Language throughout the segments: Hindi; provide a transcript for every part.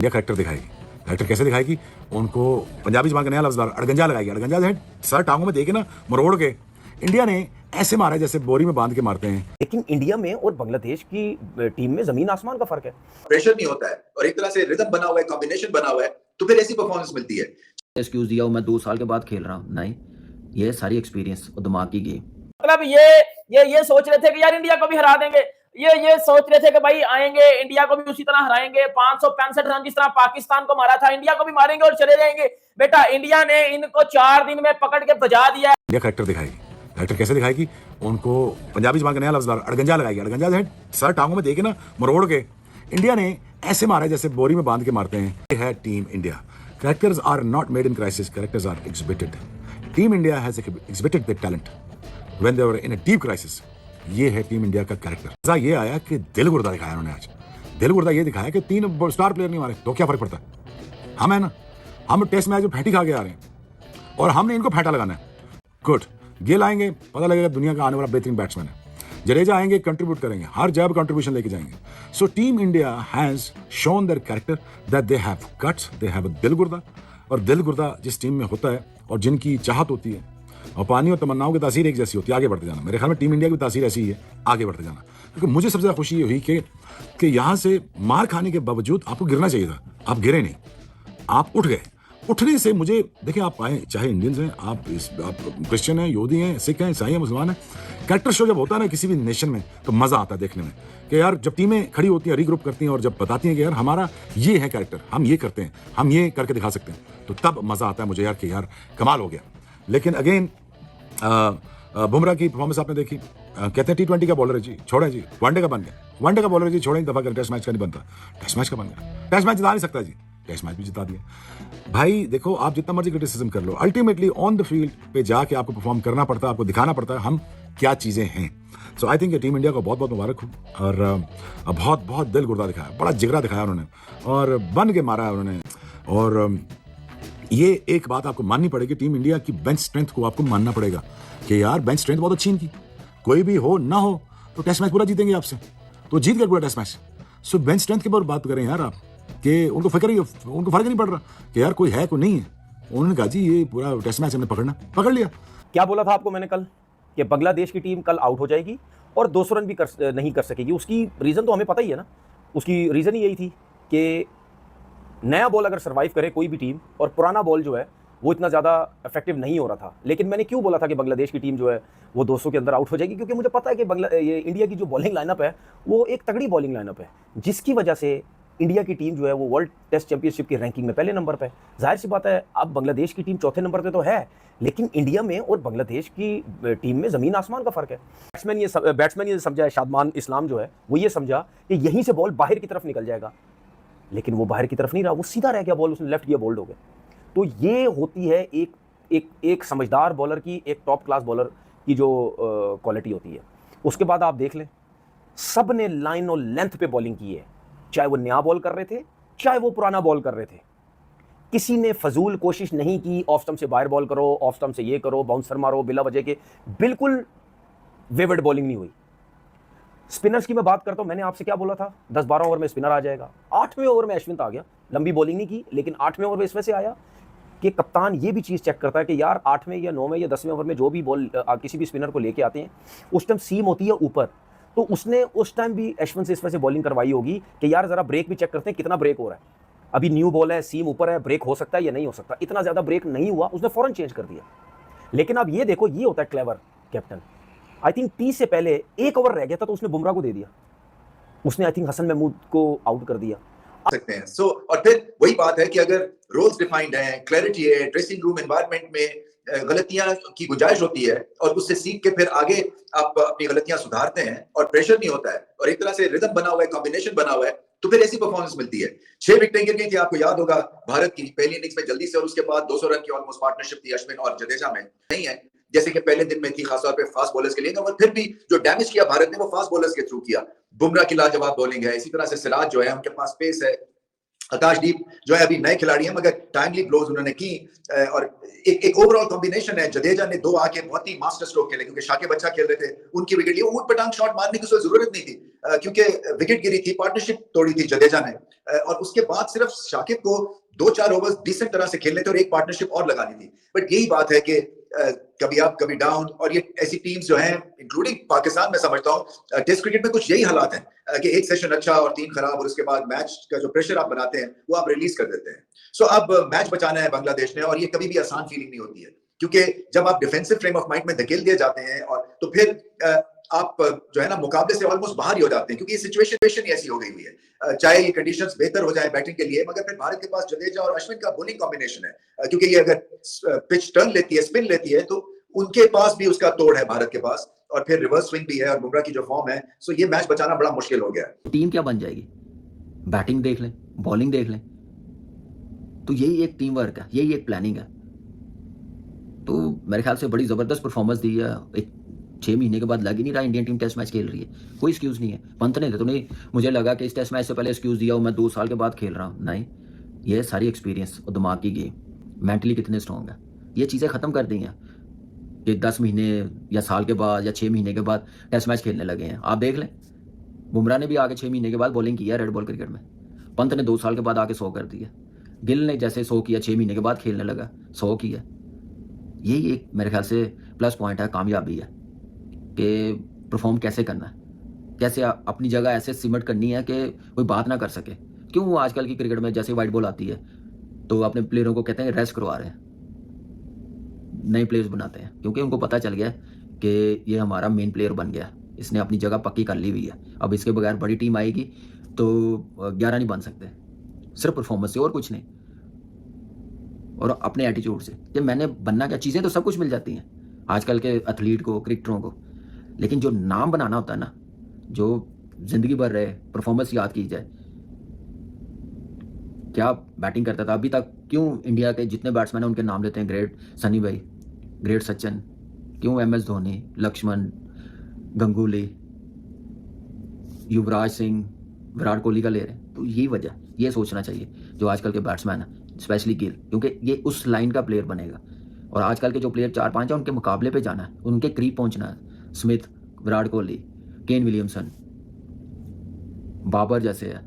इंडिया करेक्टर दिखाएगी। करेक्टर कैसे दिखाएगी? उनको पंजाबी जबान का नया लफ्ज अड़गंजा लगाएगी। अड़गंजा जो है सर टांगों में देके ना मरोड़ के इंडिया ने ऐसे मारा है जैसे बोरी में बांध के मारते हैं। लेकिन इंडिया में और बांग्लादेश की टीम में जमीन आसमान का फर्क है। प्रेशर नहीं होता है और एक तरह से रिदम बना हुआ है, कॉम्बिनेशन बना हुआ है, तो फिर ऐसी परफॉर्मेंस मिलती है। एक्सक्यूज दिया मैं 2 साल के बाद खेल रहा हूँ, नहीं, ये सारी एक्सपीरियंस और दिमाग की गेम। मतलब ये सोच रहे थे कि यार इंडिया को भी हरा देंगे, ये सोच रहे थे कि भाई आएंगे इंडिया को भी उसी तरह हराएंगे, 565 रन जिस तरह पाकिस्तान को मारा था इंडिया को भी मारेंगे और चले जाएंगे। बेटा इंडिया ने इनको 4 दिन में पकड़ के बजा दिया। इंडिया करेक्टर दिखाएगी। करेक्टर कैसे दिखाएगी? उनको पंजाबी जबान का नया लफ्ज अड़गंजा लगाएगी। अड़गंजा जो है सर टांगों में देके ना मरोड़ के इंडिया ने ऐसे मारा है जैसे बोरी में बांध के मारते हैं। ये है team India. Characters are not made in crisis. Characters are exhibited. Team India has exhibited their talent when they were in a deep crisis. ये है टीम इंडिया का कैरेक्टर। मजा ये आया कि दिल गुर्दा दिखाया उन्होंने आज। दिल गुर्दा ये दिखाया कि 3 स्टार प्लेयर नहीं मारे तो क्या फर्क पड़ता है? हम है ना, हम टेस्ट मैच में फैटी खा के आ रहे हैं और हमने इनको फैटा लगाना है। गुड, गेल आएंगे, पता लगेगा दुनिया का आने वाला बेहतरीन बैट्समैन है। जडेजा आएंगे, कंट्रीब्यूट करेंगे, हर जगह कंट्रीब्यूशन लेके जाएंगे। So team India has shown their character that they have guts, they have दिल गुर्दा। और दिल गुर्दा जिस टीम में होता है और जिनकी चाहत होती है और पानी और तमन्नाओं की तासीर एक जैसी होती है, आगे बढ़ते जाना। मेरे ख्याल में टीम इंडिया की तासीर ऐसी ही है, आगे बढ़ते जाना। क्योंकि मुझे सबसे ज़्यादा खुशी ये हुई कि यहाँ से मार खाने के बावजूद आपको गिरना चाहिए था, आप गिरे नहीं, आप उठ गए। उठने से मुझे देखिए, आप आए चाहे इंडियंस हैं, आप क्रिश्चियन हैं, यहूदी हैं, सिख हैं, ईसाई हैं, मुसलमान हैं, कैरेक्टर शो जब होता है ना किसी भी नेशन में तो मज़ा आता है देखने में कि यार जब टीमें खड़ी होती हैं, रीग्रुप करती हैं और जब बताती हैं कि यार हमारा ये है कैरेक्टर, हम ये करते हैं, हम ये करके दिखा सकते हैं, तो तब मज़ा आता है मुझे यार कि यार कमाल हो गया। लेकिन अगेन बुमराह की परफॉर्मेंस आपने देखी। कहते हैं T20 का बॉलर है जी, छोड़े जी, वनडे का बन गया। वनडे का बॉलर है जी, छोड़े एक दफ़ा कर, टेस्ट मैच का नहीं बनता, टेस्ट मैच का बन गया। टेस्ट मैच जिता नहीं सकता जी, टेस्ट मैच भी जिता दिया। भाई देखो, आप जितना मर्जी क्रिटिसिज्म कर लो, अल्टीमेटली ऑन द फील्ड पे जाके आपको परफॉर्म करना पड़ता है, आपको दिखाना पड़ता है हम क्या चीज़ें हैं। सो आई थिंक टीम इंडिया को बहुत बहुत मुबारक हो और बहुत बहुत दिल गुर्दा दिखाया, बड़ा जिगरा दिखाया उन्होंने और बन के मारा है उन्होंने। और ये एक बात आपको माननी पड़ेगी, टीम इंडिया की बेंच स्ट्रेंथ को आपको मानना पड़ेगा कि यार बेंच स्ट्रेंथ बहुत अच्छी इनकी, कोई भी हो ना हो तो टेस्ट मैच पूरा जीतेंगे आपसे, तो जीत गए पूरा टेस्ट मैच। सो बेंच स्ट्रेंथ के ऊपर बात करें यार आप कि उनको फर्क नहीं पड़ रहा कि यार कोई है कोई नहीं है। उन्होंने कहा जी ये पूरा टेस्ट मैच हमने पकड़ लिया। क्या बोला था आपको मैंने कल कि बांग्लादेश की टीम कल आउट हो जाएगी और 200 रन भी नहीं कर सकेगी। उसकी रीज़न तो हमें पता ही है ना, उसकी रीज़न ही यही थी कि नया बॉल अगर सर्वाइव करे कोई भी टीम और पुराना बॉल जो है वो इतना ज़्यादा इफेक्टिव नहीं हो रहा था। लेकिन मैंने क्यों बोला था कि बांग्लादेश की टीम जो है वो 200 के अंदर आउट हो जाएगी? क्योंकि मुझे पता है कि ये इंडिया की जो बॉलिंग लाइनअप है वो एक तगड़ी बॉलिंग लाइनअप है, जिसकी वजह से इंडिया की टीम जो है वो वर्ल्ड टेस्ट चैंपियनशिप की रैंकिंग में पहले नंबर पे। जाहिर सी बात है, अब बांग्लादेश की टीम चौथे नंबर पे तो है, लेकिन इंडिया में और बांग्लादेश की टीम में ज़मीन आसमान का फ़र्क है। बैट्समैन ये समझा है, शादमान इस्लाम जो है वो ये समझा कि यहीं से बॉल बाहर की तरफ निकल जाएगा, लेकिन वो बाहर की तरफ नहीं रहा, वो सीधा रह गया बॉल, उसने लेफ्ट किया, बोल्ड हो गया। तो ये होती है एक समझदार बॉलर की, एक टॉप क्लास बॉलर की जो क्वालिटी होती है। उसके बाद आप देख लें, सब ने लाइन और लेंथ पे बॉलिंग की है, चाहे वो नया बॉल कर रहे थे चाहे वो पुराना बॉल कर रहे थे। किसी ने फजूल कोशिश नहीं की ऑफ स्टंप से बाहर बॉल करो, ऑफ स्टंप से ये करो, बाउंसर मारो बिला वजह के, बिल्कुल वेवर्ड बॉलिंग नहीं हुई। स्पिनर्स की मैं बात करता हूं, मैंने आपसे क्या बोला था, 10-12 ओवर में स्पिनर आ जाएगा। 8वें ओवर में अश्विन आ गया, लंबी बॉलिंग नहीं की, लेकिन 8वें ओवर में इस वजह से आया कि कप्तान ये भी चीज़ चेक करता है कि यार 8वें या 9वें या 10वें ओवर में जो भी बॉल किसी भी स्पिनर को लेके आते हैं उस टाइम सीम होती है ऊपर, तो उसने उस टाइम भी अश्विन से इस वजह से बॉलिंग करवाई होगी कि यार जरा ब्रेक भी चेक करते हैं कितना ब्रेक हो रहा है। अभी न्यू बॉल है, सीम ऊपर है, ब्रेक हो सकता है या नहीं हो सकता। इतना ज़्यादा ब्रेक नहीं हुआ, उसने फ़ौरन चेंज कर दिया। लेकिन अब ये देखो, ये होता है क्लेवर कैप्टन। आई थिंक 30 से पहले 1 ओवर रह गया था तो उसने बुमराह को दे दिया, उसने आई थिंक हसन महमूद को आउट कर दिया सकते हैं। सो और फिर वही बात है कि अगर रोल्स डिफाइंड है, क्लैरिटी है, ड्रेसिंग रूम एनवायरनमेंट में गलतियां की गुंजाइश होती है और उससे सीख के फिर आगे आप अपनी गलतियां सुधारते हैं और प्रेशर नहीं होता है और एक तरह से रिदम बना हुआ है, कॉम्बिनेशन बना हुआ है, तो फिर ऐसी परफॉर्मेंस मिलती है। 6 विकेटें गिर गई थी, आपको याद होगा भारत की पहली इनिंग्स में जल्दी से, और उसके बाद 200 रन की ऑलमोस्ट पार्टनरशिप थी अश्विन और जडेजा में, नहीं है जैसे कि पहले दिन में थी, खासतौर पे फास्ट बॉलर्स के लिए। और फिर भी जो डैमेज किया भारत ने वो फास्ट बॉलर्स के थ्रू किया। बुमराह की लाजवाब बॉलिंग है, इसी तरह से सिराज जो है, उनके पास पेस है, आकाशदीप जो है अभी नए खिलाड़ी हैं मगर टाइमली ब्लोज उन्होंने की और एक ओवरऑल कॉम्बिनेशन है। जडेजा ने 2 आके बहुत ही मास्टर स्ट्रोक खेले क्योंकि शाकिब अच्छा खेल रहे थे, उनकी विकेट ली। ऊट पटांग शॉट मारने की उसको जरूरत नहीं थी क्योंकि विकेट गिरी थी, पार्टनरशिप तोड़ी थी जडेजा ने और उसके बाद सिर्फ शाकिब को 2-4 ओवर्स डिसेंट तरह से खेलने थे और एक पार्टनरशिप और लगानी थी। बट यही बात है कि कभी अप कभी डाउन, और ये ऐसी टीम्स जो हैं इंक्लूडिंग पाकिस्तान, मैं समझता हूँ टेस्ट क्रिकेट में कुछ यही हालात हैं कि एक सेशन अच्छा और 3 खराब और उसके बाद मैच का जो प्रेशर आप बनाते हैं वो आप रिलीज कर देते हैं। सो अब मैच बचाना है बांग्लादेश ने और ये कभी भी आसान फीलिंग नहीं होती है क्योंकि जब आप डिफेंसिव फ्रेम ऑफ माइंड में धकेल दिए जाते हैं और तो फिर आप जो है ना मुकाबले से ऑलमोस्ट बाहर ही हो जाते हैं क्योंकि ये सिचुएशन ही ऐसी हो गई हुई है। चाहे ये कंडीशंस बेहतर हो जाए बैटिंग के लिए, मगर फिर भारत के पास जडेजा और अश्विन का बॉलिंग कॉम्बिनेशन है क्योंकि ये अगर पिच टर्न लेती है, स्पिन लेती है, तो उनके पास भी उसका तोड़ है भारत के पास, और फिर रिवर्स स्विंग भी है और बुमराह की जो फॉर्म है, सो ये मैच बचाना बड़ा मुश्किल हो गया है। टीम क्या बन जाएगी? बैटिंग देख लें, बॉलिंग देख लें, तो यही एक टीम वर्क है, यही एक प्लानिंग है। तो मेरे ख्याल से बड़ी ज़बरदस्त परफॉर्मेंस दी है। एक 6 महीने के बाद लग ही नहीं रहा इंडियन टीम टेस्ट मैच खेल रही है, कोई एक्सक्यूज़ नहीं है। पंत ने तो नहीं मुझे लगा कि इस टेस्ट मैच से पहले एक्सक्यूज़ दिया हो, मैं 2 साल के बाद खेल रहा हूँ, नहीं, ये सारी एक्सपीरियंस और दिमाग की गेम, मेंटली कितने स्ट्रॉन्ग है, ये चीज़ें ख़त्म कर दी हैं कि 10 महीने या साल के बाद या 6 महीने के बाद टेस्ट मैच खेलने लगे हैं। आप देख लें, बुमराह ने भी आके 6 महीने के बाद बॉलिंग की है रेड बॉल क्रिकेट में, पंत ने 2 साल के बाद आके 100 कर दिया, गिल ने जैसे 100 किया 6 महीने के बाद खेलने लगा 100 किया। यही एक मेरे ख्याल से प्लस पॉइंट है, कामयाबी है कि परफॉर्म कैसे करना है, कैसे अपनी जगह ऐसे सिमट करनी है कि कोई बात ना कर सके। क्यों आजकल की क्रिकेट में जैसे वाइट बॉल आती है तो अपने प्लेयरों को कहते हैं रेस्ट करवा रहे हैं, नए प्लेयर्स बनाते हैं, क्योंकि उनको पता चल गया कि ये हमारा मेन प्लेयर बन गया, इसने अपनी जगह पक्की कर ली हुई है, अब इसके बगैर बड़ी टीम आएगी तो 11 नहीं बन सकते, सिर्फ परफॉर्मेंस से और कुछ नहीं, और अपने एटीट्यूड से कि मैंने बनना क्या। चीज़ें तो सब कुछ मिल जाती हैं आजकल के एथलीट को, क्रिकेटरों को, लेकिन जो नाम बनाना होता है ना, जो ज़िंदगी भर रहे, परफॉर्मेंस याद की जाए, क्या बैटिंग करता था अभी तक। क्यों इंडिया के जितने बैट्समैन हैं उनके नाम लेते हैं, ग्रेट सनी भाई, ग्रेट सचिन, क्यों MS धोनी, लक्ष्मण, गंगुली, युवराज सिंह, विराट कोहली का ले रहे हैं। तो यही वजह, ये सोचना चाहिए जो आजकल के बैट्समैन हैं, स्पेशली गिल, क्योंकि ये उस लाइन का प्लेयर बनेगा। और आजकल के जो प्लेयर 4-5 हैं उनके मुकाबले पे जाना है, उनके करीब पहुंचना है। Smith, Virat Kohli, Kane Williamson, Babar जैसे है,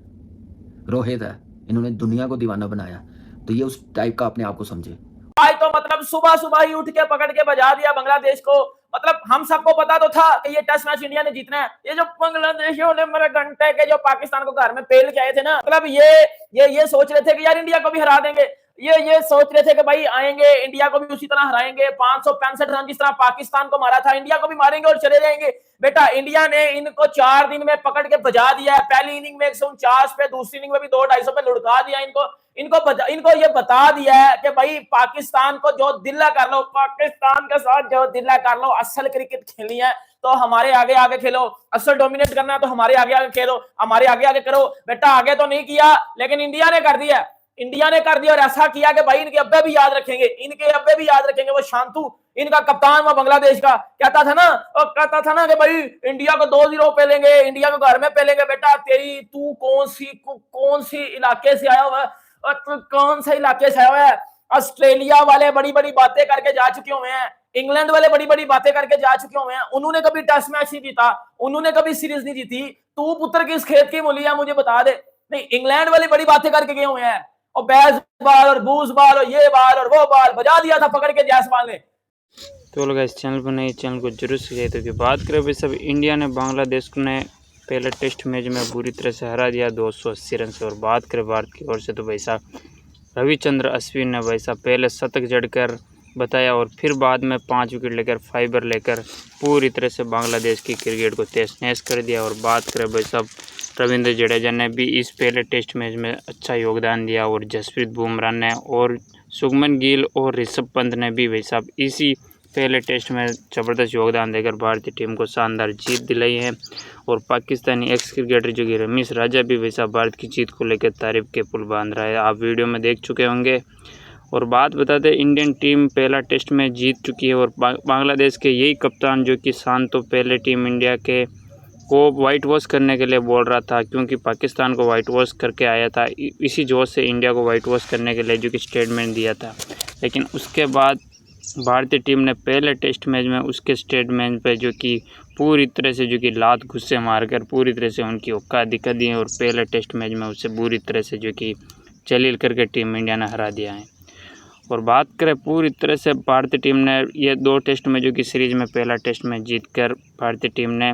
रोहित है, इन्होंने दुनिया को दीवाना बनाया। तो ये उस टाइप का अपने आप को समझे। आज तो मतलब सुबह सुबह ही उठ के पकड़ के बजा दिया बांग्लादेश को। मतलब हम सबको पता तो था कि ये टेस्ट मैच इंडिया ने जीतना है। ये जो बांग्लादेशियों ने मेरे घंटे के जो पाकिस्तान को घर में पेल के आए थे ना, मतलब ये सोच रहे थे कि यार इंडिया को भी हरा देंगे। ये सोच रहे थे कि भाई आएंगे, इंडिया को भी उसी तरह हराएंगे, 565 रन जिस तरह पाकिस्तान को मारा था, इंडिया को भी मारेंगे और चले जाएंगे। बेटा इंडिया ने इनको 4 दिन में पकड़ के बजा दिया है। पहली इनिंग में 149 पे, दूसरी इनिंग में भी 200-250 पे लुढ़का दिया इनको ये बता दिया है कि भाई पाकिस्तान को जो दिल्ला कर लो, पाकिस्तान के साथ जो दिल्ला कर लो, असल क्रिकेट खेलनी है तो हमारे आगे आगे खेलो, असल डोमिनेट करना है तो हमारे आगे आगे खेलो, हमारे आगे आगे करो। बेटा आगे तो नहीं किया, लेकिन इंडिया ने कर दिया और ऐसा किया कि भाई इनके अब्बे भी याद रखेंगे। वो शांतु इनका कप्तान वो बांग्लादेश का कहता था ना कि भाई इंडिया को 2-0 पेलेंगे, इंडिया को घर में पेलेंगे। बेटा तू कौन सी इलाके से आया हुआ है, कौन से इलाके से आया हुआ है? ऑस्ट्रेलिया वाले बड़ी बड़ी बातें करके जा चुके हुए हैं, इंग्लैंड वाले बड़ी बड़ी बातें करके जा चुके हुए हैं, उन्होंने कभी टेस्ट मैच नहीं जीता, उन्होंने कभी सीरीज नहीं जीती। तू पुत्र किस खेत की मूली है मुझे बता दे। नहीं, इंग्लैंड वाले बड़ी बातें करके गए हुए हैं और बैस बाल और बूस बाल और ये बाल और वो बाल बजा दिया था पकड़ के जायसवाल ने। तो लोग इस चैनल पर नए, चैनल को जरूर सब्सक्राइब करें। तो बात करें भाई सब, इंडिया ने बांग्लादेश को ने पहले टेस्ट मैच में बुरी तरह से हरा दिया 280 रन से। और बात करें भारत की ओर से तो भाई साहब रविचंद्र अश्विन ने भाई साहब पहले शतक जड़कर बताया और फिर बाद में 5 विकेट लेकर, फाइबर लेकर पूरी तरह से बांग्लादेश की क्रिकेट को तहस नहस कर दिया। और बात करें भाई साहब रविंद्र जडेजा ने भी इस पहले टेस्ट मैच में अच्छा योगदान दिया और जसप्रीत बुमराह ने और शुभमन गिल और ऋषभ पंत ने भी भाई साहब इसी पहले टेस्ट में ज़बरदस्त योगदान देकर भारतीय टीम को शानदार जीत दिलाई है। और पाकिस्तानी एक्स क्रिकेटर जो कि रमीश राजा भी भाई साहब भारत की जीत को लेकर तारीफ के पुल बांध रहा है, आप वीडियो में देख चुके होंगे। और बात बता दें, इंडियन टीम पहला टेस्ट मैच जीत चुकी है और बांग्लादेश के यही कप्तान जो कि शांतो पहले टीम इंडिया के को वाइट वॉश करने के लिए बोल रहा था, क्योंकि पाकिस्तान को वाइट वॉश करके आया था। इसी जोश से इंडिया को वाइट वॉश करने के लिए जो कि स्टेटमेंट दिया था। लेकिन उसके बाद भारतीय टीम ने पहले टेस्ट मैच में उसके स्टेटमेंट पे जो कि पूरी तरह से जो कि लात घुस्से मारकर पूरी तरह से उनकी औकात दिखा दी है और पहले टेस्ट मैच में उससे बुरी तरह से जो कि जलील करके टीम इंडिया ने हरा दिया है। और बात करें पूरी तरह से भारतीय टीम ने ये 2 टेस्ट में जो कि सीरीज़ में पहला टेस्ट में जीतकर भारतीय टीम ने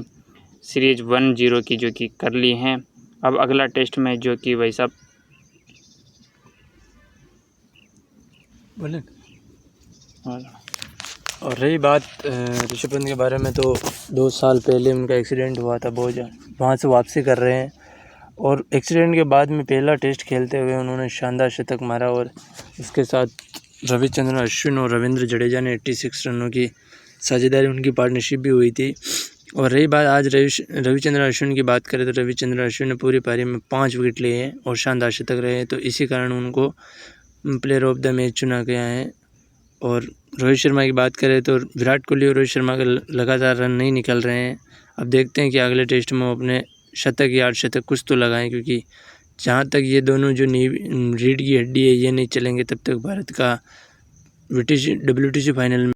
सीरीज 1-0 की जो कि कर ली हैं। अब अगला टेस्ट में जो कि भाई साहब बोले। और रही बात ऋषभ पंत के बारे में, तो 2 साल पहले उनका एक्सीडेंट हुआ था, बहुत वहाँ से वापसी कर रहे हैं और एक्सीडेंट के बाद में पहला टेस्ट खेलते हुए उन्होंने शानदार शतक मारा और उसके साथ रविचंद्रन अश्विन और रविंद्र जडेजा ने 86 रनों की साझेदारी, उनकी पार्टनरशिप भी हुई थी। और रही बात आज रविचंद्रन अश्विन की बात करें तो रविचंद्रन अश्विन ने पूरी पारी में 5 विकेट लिए हैं और शानदार शतक रहे हैं, तो इसी कारण उनको प्लेयर ऑफ द मैच चुना गया है। और रोहित शर्मा की बात करें तो विराट कोहली और रोहित शर्मा के लगातार रन नहीं निकल रहे हैं। अब देखते हैं कि अगले टेस्ट में वो अपने शतक या अर्धशतक कुछ तो लगाएं, क्योंकि जहाँ तक ये दोनों जो रीढ़ की हड्डी है ये नहीं चलेंगे तब तक भारत का WTC फाइनल